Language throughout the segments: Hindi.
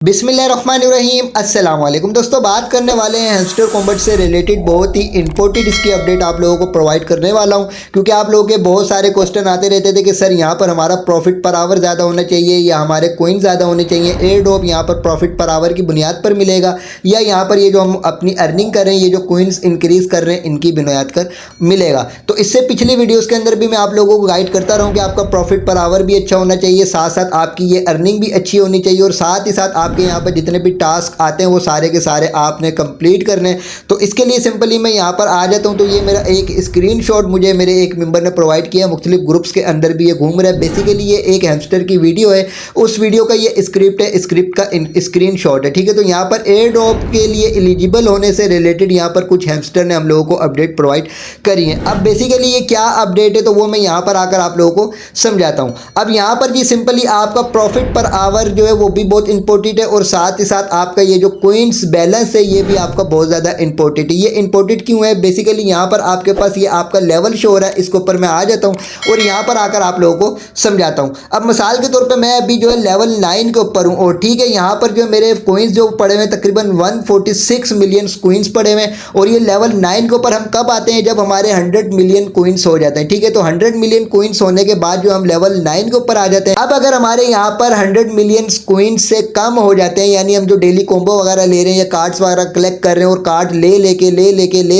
बिस्मिल्लाहिर्रहमानिर्रहीम अस्सलाम वालेकुम दोस्तों, बात करने वाले हैं हैमस्टर कॉम्बैट से रिलेटेड बहुत ही इंपॉर्टेंट इसकी अपडेट आप लोगों को प्रोवाइड करने वाला हूं, क्योंकि आप लोगों के बहुत सारे क्वेश्चन आते रहते थे कि सर यहां पर हमारा प्रॉफिट पर आवर ज़्यादा होना चाहिए या हमारे कोइन ज़्यादा होने चाहिए, एयर ड्रॉप यहां पर प्रॉफिट पर आवर की बुनियाद पर मिलेगा या यहाँ पर ये जो हम अपनी अर्निंग कर रहे हैं, ये जो कोइंस इंक्रीज़ कर रहे हैं, इनकी बुनियाद पर मिलेगा। तो इससे पिछली वीडियोज़ के अंदर भी मैं आप लोगों को गाइड करता रहूँ कि आपका प्रॉफिट पर आवर भी अच्छा होना चाहिए, साथ साथ आपकी ये अर्निंग भी अच्छी होनी चाहिए और साथ ही साथ आपके यहाँ पर जितने टास्क आते हैं वो सारे के सारे आपने कंप्लीट करने। तो इसके लिए सिंपली मैं यहाँ पर आ जाता हूँ। तो ये मेरा एक स्क्रीनशॉट मुझे मेरे एक मेंबर ने प्रोवाइड किया, मुख्तलिफ ग्रुप्स के अंदर भी ये घूम रहा है। बेसिकली ये एक हैमस्टर की वीडियो है, उस वीडियो का ये स्क्रिप्ट है, स्क्रिप्ट का स्क्रीनशॉट है, ठीक है। तो यहाँ पर एयर ड्रॉप के लिए एलिजिबल होने से रिलेटेड यहाँ पर कुछ हैमस्टर ने हम लोगों को अपडेट प्रोवाइड करी है। अब बेसिकली ये क्या अपडेट है तो वो मैं यहाँ पर आकर आप लोगों को समझाता हूँ। अब यहाँ पर जी सिंपली आपका प्रॉफिट पर आवर जो है वो भी बहुत इंपॉर्टेंट है और साथ ही साथ आपका ये जो कोइंस बैलेंस है ये भी आपका बहुत ज़्यादा इंपॉर्टेंट है। ये इंपॉर्टेंट क्यों है? बेसिकली यहाँ पर आपके पास ये आपका लेवल शो हो रहा है, इसके ऊपर मैं आ जाता हूँ और यहाँ पर आकर आप लोगों को समझाता हूँ। अब मिसाल के तौर पे मैं अभी जो है लेवल 9 के ऊपर हूँ और ठीक है, यहाँ पर जो मेरे कोइंस जो पड़े हुए तकरीबन 146 मिलियन कोइंस पड़े हुए और ये लेवल 9 के ऊपर हम कब आते हैं? जब हमारे 100 मिलियन कोइंस हो जाते हैं, ठीक है। तो 100 मिलियन कोइंस होने के बाद जो हम लेवल 9 के ऊपर आ जाते हैं। अब अगर हमारे यहाँ पर 100 मिलियन कोइंस से कम हो जाते हैं, यानी हम जो डेली कॉम्बो वगैरह ले रहे हैं या कार्ड्स वगैरह कलेक्ट कर रहे हैं और कार्ड ले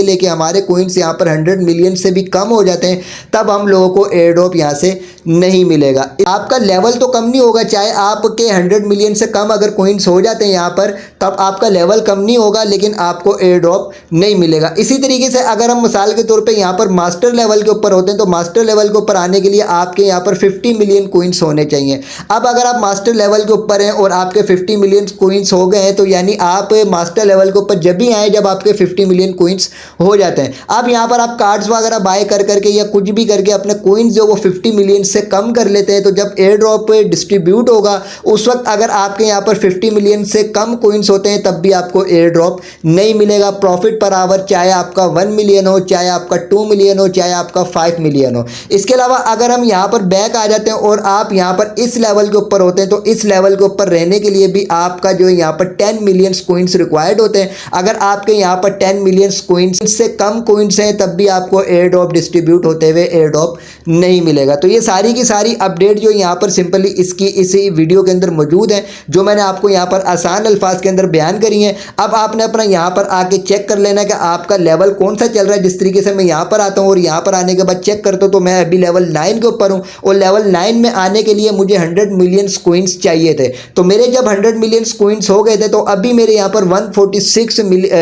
लेके हमारे कोइंस यहाँ पर 100 मिलियन से भी कम हो जाते हैं, तब हम लोगों को एयर ड्रॉप यहाँ से नहीं मिलेगा। आपका लेवल तो कम नहीं होगा, चाहे आपके 100 मिलियन से कम अगर कोइंस हो जाते हैं यहाँ पर, तब आपका लेवल कम नहीं होगा, लेकिन आपको एयर ड्रॉप नहीं मिलेगा। इसी तरीके से अगर हम मिसाल के तौर पे यहाँ पर मास्टर लेवल के ऊपर होते हैं, तो मास्टर लेवल के ऊपर आने के लिए आपके यहाँ पर 50 मिलियन कोइंस होने चाहिए। अब अगर आप मास्टर लेवल के ऊपर हैं और आपके 50 मिलियन कोइंस हो गए हैं, तो यानी आप मास्टर लेवल के ऊपर जब भी आए जब आपके 50 मिलियन कोइंस हो जाते हैं। अब यहाँ पर आप कार्ड्स वगैरह बाय कर करके या कुछ भी करके अपने कोइंस जो वो 50 मिलियन से कम कर लेते हैं, तो जब एयर ड्रॉप डिस्ट्रीब्यूट होगा उस वक्त अगर आपके यहाँ पर 50 मिलियन से कम कोइंस होते हैं, तब भी आपको एयर ड्रॉप नहीं मिलेगा। प्रॉफिट पर आवर चाहे आपका 1 मिलियन हो, चाहे आपका 2 मिलियन हो, चाहे आपका 5 मिलियन हो। इसके अलावा अगर हम यहाँ पर बैक आ जाते हैं और आप यहाँ पर इस लेवल के ऊपर होते हैं, तो इस लेवल के ऊपर रहने के लिए भी आपका जो यहाँ पर 10 मिलियन कोइंस रिक्वायर्ड होते हैं। अगर आपके यहाँ पर 10 मिलियन कोइंस से कम कोइंस हैं, तब भी आपको एयर ड्रॉप डिस्ट्रीब्यूट होते हुए एयर ड्रॉप नहीं मिलेगा। तो ये सारी की सारी अपडेट जो यहाँ पर सिंपली इसकी इसी वीडियो के अंदर मौजूद है, जो मैंने आपको यहाँ पर आसान अल्फाज के अंदर बयान करी है। अब आपने अपना यहाँ पर आके चेक कर लेना कि आपका लेवल कौन सा चल रहा है। जिस तरीके से मैं यहाँ पर आता हूँ और यहाँ पर आने के बाद चेक करता हूँ, तो मैं अभी लेवल 9 के ऊपर हूँ और लेवल 9 में आने के लिए मुझे 100 मिलियन कोइंस चाहिए थे। तो मेरे जब 100 मिलियन कोइंस हो गए थे, तो अभी मेरे यहाँ पर 146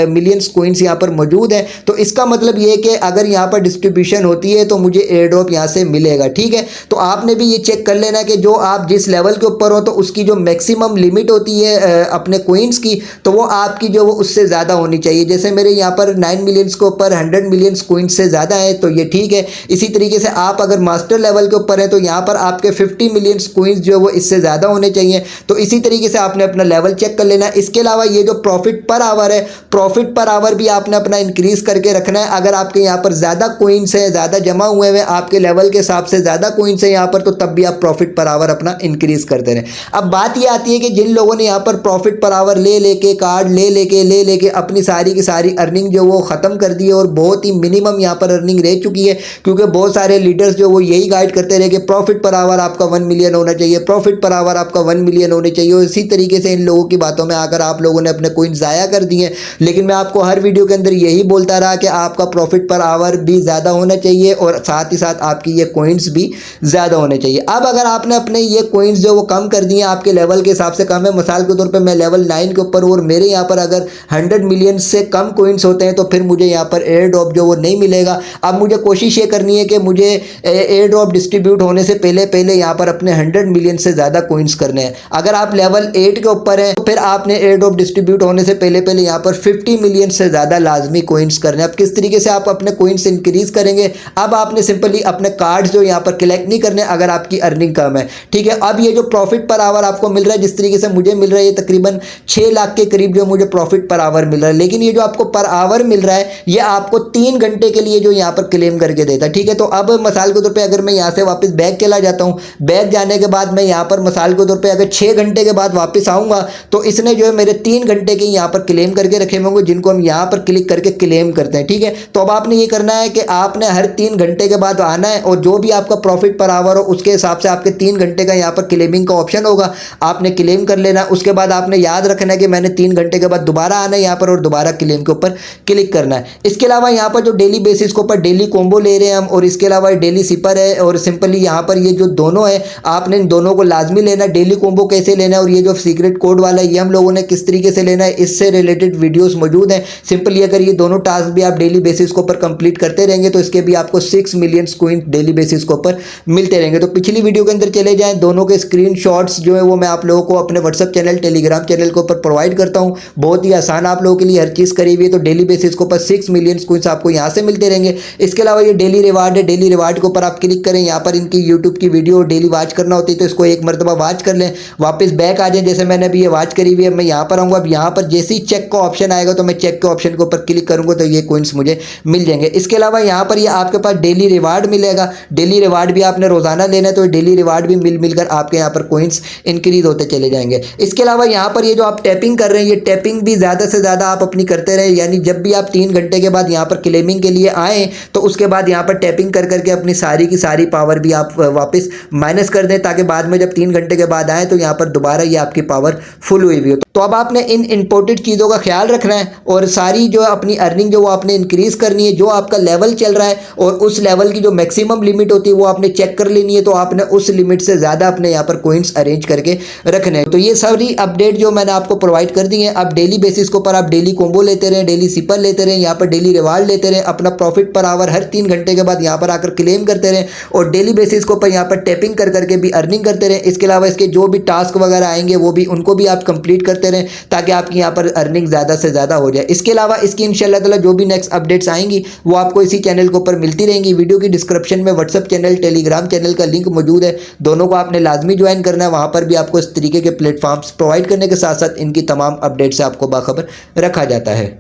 मिलियन कोइंस यहाँ पर मौजूद है। तो इसका मतलब ये कि अगर यहाँ पर डिस्ट्रीब्यूशन होती है तो मुझे एयर ड्रॉप यहाँ से मिलेगा, ठीक है। तो आपने भी ये चेक कर लेना कि जो आप जिस लेवल के ऊपर हो, तो उसकी जो मैक्सिमम लिमिट होती है अपने कोइंस की, तो वो आपकी जो वो उससे ज़्यादा होनी चाहिए। जैसे मेरे यहाँ पर 9 मिलियन के ऊपर 100 मिलियन कोइंस से ज़्यादा है, तो ये ठीक है। इसी तरीके से आप अगर मास्टर लेवल के ऊपर है, तो यहाँ पर आपके 50 मिलियन कोइंस जो है वो इससे ज़्यादा होने चाहिए। तो इसी तरीके से आपने अपना लेवल चेक कर लेना। इसके अलावा ये जो प्रॉफिट पर आवर है, प्रॉफिट पर आवर भी आपने अपना इंक्रीज करके रखना है। अगर आपके यहाँ पर ज़्यादा कोइंस है, ज़्यादा जमा हुए हैं, आपके लेवल के हिसाब से ज़्यादा कोइंस है यहाँ पर, तो तब भी आप प्रॉफिट पर आवर अपना इंक्रीज करते रहें। अब बात ये आती है कि जिन लोगों ने यहाँ पर प्रॉफिट पर आवर ले लेके कार्ड ले लेके अपनी सारी की सारी अर्निंग जो वो ख़त्म कर दी है और बहुत ही मिनिमम यहाँ पर अर्निंग रह चुकी है, क्योंकि बहुत सारे लीडर्स जो वो यही गाइड करते रहे कि प्रॉफिट पर आवर आपका 1 मिलियन होना चाहिए, प्रॉफिट पर आवर आपका 1 मिलियन होने चाहिए। और इसी तरीके से इन लोगों की बातों में आकर आप लोगों ने अपने कोइन ज़ाया कर दिए। लेकिन मैं आपको हर वीडियो के अंदर यही बोलता रहा कि आपका प्रॉफिट पर आवर भी ज़्यादा होना चाहिए और साथ ही साथ आपकी ये कोइंस भी ज़्यादा होने चाहिए। अब अगर आपने अपने ये कोइंस जो वो कम कर दिए, आपके लेवल के हिसाब से कम है, मिसाल के तौर पे मैं लेवल 9 के ऊपर हूँ और मेरे यहाँ पर अगर 100 मिलियन से कम कोइंस होते हैं, तो फिर मुझे यहाँ पर एयर ड्रॉप जो वो नहीं मिलेगा। अब मुझे कोशिश ये करनी है कि मुझे एयर ड्रॉप डिस्ट्रीब्यूट होने से पहले यहाँ पर अपने 100 मिलियन से ज़्यादा कोइंस करने हैं। अगर आप लेवल 8 के ऊपर हैं, तो फिर आपने एयर ड्रॉप डिस्ट्रीब्यूट होने से पहले यहाँ पर 50 मिलियन से ज़्यादा लाजमी कोइंस करने हैं। अब किस तरीके से आप अपने कोइंस इंक्रीज करेंगे? अब आपने सिंपली अपने कार्ड्स जो यहाँ पर कलेक्ट नहीं करने अगर आपकी अर्निंग कम है, ठीक है। अब ये जो प्रॉफिट पर आवर आपको मिल रहा है, जिस तरीके से मुझे मिल रहा है, ये तकरीबन 6 लाख के करीब जो मुझे प्रॉफिट पर आवर मिल रहा है। लेकिन ये जो आपको पर आवर मिल रहा है, ये आपको 3 घंटे के लिए जो यहाँ पर क्लेम करके देता है, ठीक है। तो अब मिसाल के तौर पर अगर मैं यहाँ से वापस बैक चला जाता हूँ, बैक जाने के बाद मैं यहाँ पर मिसाल के तौर पर अगर 6 घंटे के बाद वापस वापस आऊँगा तो इसने जो है मेरे 3 घंटे के यहाँ पर क्लेम करके रखे होंगे, जिनको हम यहाँ पर क्लिक करके क्लेम करते हैं। ठीक है, तो अब आपने ये करना है कि आपने हर 3 घंटे के बाद आना है और जो भी आपका प्रॉफिट पर आवर हो उसके हिसाब से आपके 3 घंटे का यहाँ पर क्लेमिंग का ऑप्शन होगा, आपने क्लेम कर लेना। उसके बाद आपने याद रखना है कि मैंने 3 घंटे के बाद दोबारा आना है यहाँ पर और दोबारा क्लेम के ऊपर क्लिक करना है। इसके अलावा यहाँ पर जो डेली बेसिस के ऊपर डेली कॉम्बो ले रहे हैं हम, और इसके अलावा डेली सिपर है, और सिंपली यहाँ पर ये जो दोनों है आपने इन दोनों को लाजमी लेना है। डेली कॉम्बो कैसे लेना है और ये जो सीक्रेट कोड वाला है ये हम लोगों ने किस तरीके से लेना है, इससे रिलेटेड वीडियोस मौजूद हैं। सिंपली अगर ये दोनों टास्क भी आप डेली बेसिस के ऊपर कंप्लीट करते रहेंगे तो इसके भी आपको 6 मिलियन कॉइन डेली बेसिस के ऊपर मिलते रहेंगे। तो पिछली वीडियो के अंदर चले जाएं, दोनों के स्क्रीनशॉट्स जो है वो मैं आप लोगों को अपने व्हाट्सएप चैनल टेलीग्राम चैनल के ऊपर प्रोवाइड करता हूं। बहुत ही आसान आप लोगों के लिए हर चीज़ करी हुई है। तो डेली बेसिस के ऊपर 6 मिलियन कॉइंस आपको यहाँ से मिलते रहेंगे। इसके अलावा ये डेली रिवार्ड है, डेली रिवार्ड के ऊपर आप क्लिक करें, यहाँ पर इनकी यूट्यूब की वीडियो डेली वॉच करना होती है तो इसको एक मरतबा वॉच कर लें, वापस बैक आ जाए। जैसे मैंने अभी ये वॉच करी हुई है, मैं यहाँ पर आऊँगा। अब यहाँ पर जैसे ही चेक का ऑप्शन आएगा तो मैं चेक के ऑप्शन के ऊपर क्लिक करूँगा तो ये कॉइंस मुझे मिल जाएंगे। इसके अलावा यहाँ पर ये आपके पास डेली रिवार्ड मिलेगा, डेली रिवार्ड भी आपने रोजाना लेना है तो डेली रिवार्ड भी मिलकर आपके यहाँ पर कॉइंस इंक्रीज होते चले जाएंगे। इसके अलावा यहाँ पर ये जो आप टैपिंग कर रहे हैं, ये टैपिंग भी ज़्यादा से ज़्यादा आप अपनी करते रहें, यानी जब भी आप 3 घंटे के बाद यहाँ पर क्लेमिंग के लिए आएँ तो उसके बाद यहाँ पर टैपिंग कर करके अपनी सारी की सारी पावर भी आप वापस माइनस कर दें, ताकि बाद में जब 3 घंटे के बाद आए तो यहाँ पर दोबारा ये आपकी पावर फुल हुई हुई हो। तो अब आपने इन इंपोर्टेड चीज़ों का ख्याल रखना है और सारी जो अपनी अर्निंग जो वो आपने इंक्रीज़ करनी है। जो आपका लेवल चल रहा है और उस लेवल की जो मैक्सिमम लिमिट होती है वो आपने चेक कर लेनी है, तो आपने उस लिमिट से ज़्यादा अपने यहाँ पर कॉइंस अरेंज करके रखने हैं। तो ये सारी अपडेट जो मैंने आपको प्रोवाइड कर दी है, अब डेली बेसिस के ऊपर आप डेली कॉम्बो लेते रहें, डेली सिपर लेते रहें, यहाँ पर डेली रिवार्ड लेते रहें, अपना प्रॉफिट पर आवर हर 3 घंटे के बाद यहाँ पर आकर क्लेम करते रहें और डेली बेसिस के ऊपर यहाँ पर टैपिंग कर करके भी अर्निंग करते रहें। इसके अलावा इसके जो भी टास्क वगैरह आएंगे वो भी उनको भी आप कंप्लीट करते रहें ताकि आपकी यहाँ पर अर्निंग ज़्यादा से ज़्यादा हो जाए। इसके अलावा इसकी इंशाल्लाह ताला जो भी नेक्स्ट अपडेट्स आएंगी वो आपको इसी चैनल के ऊपर मिलती रहेंगी। वीडियो की डिस्क्रिप्शन में व्हाट्सअप चैनल टेलीग्राम चैनल का लिंक मौजूद है, दोनों को आपने लाजमी ज्वाइन करना है। वहाँ पर भी आपको इस तरीके के प्लेटफॉर्म्स प्रोवाइड करने के साथ साथ इनकी तमाम अपडेट से आपको बाखबर रखा जाता है।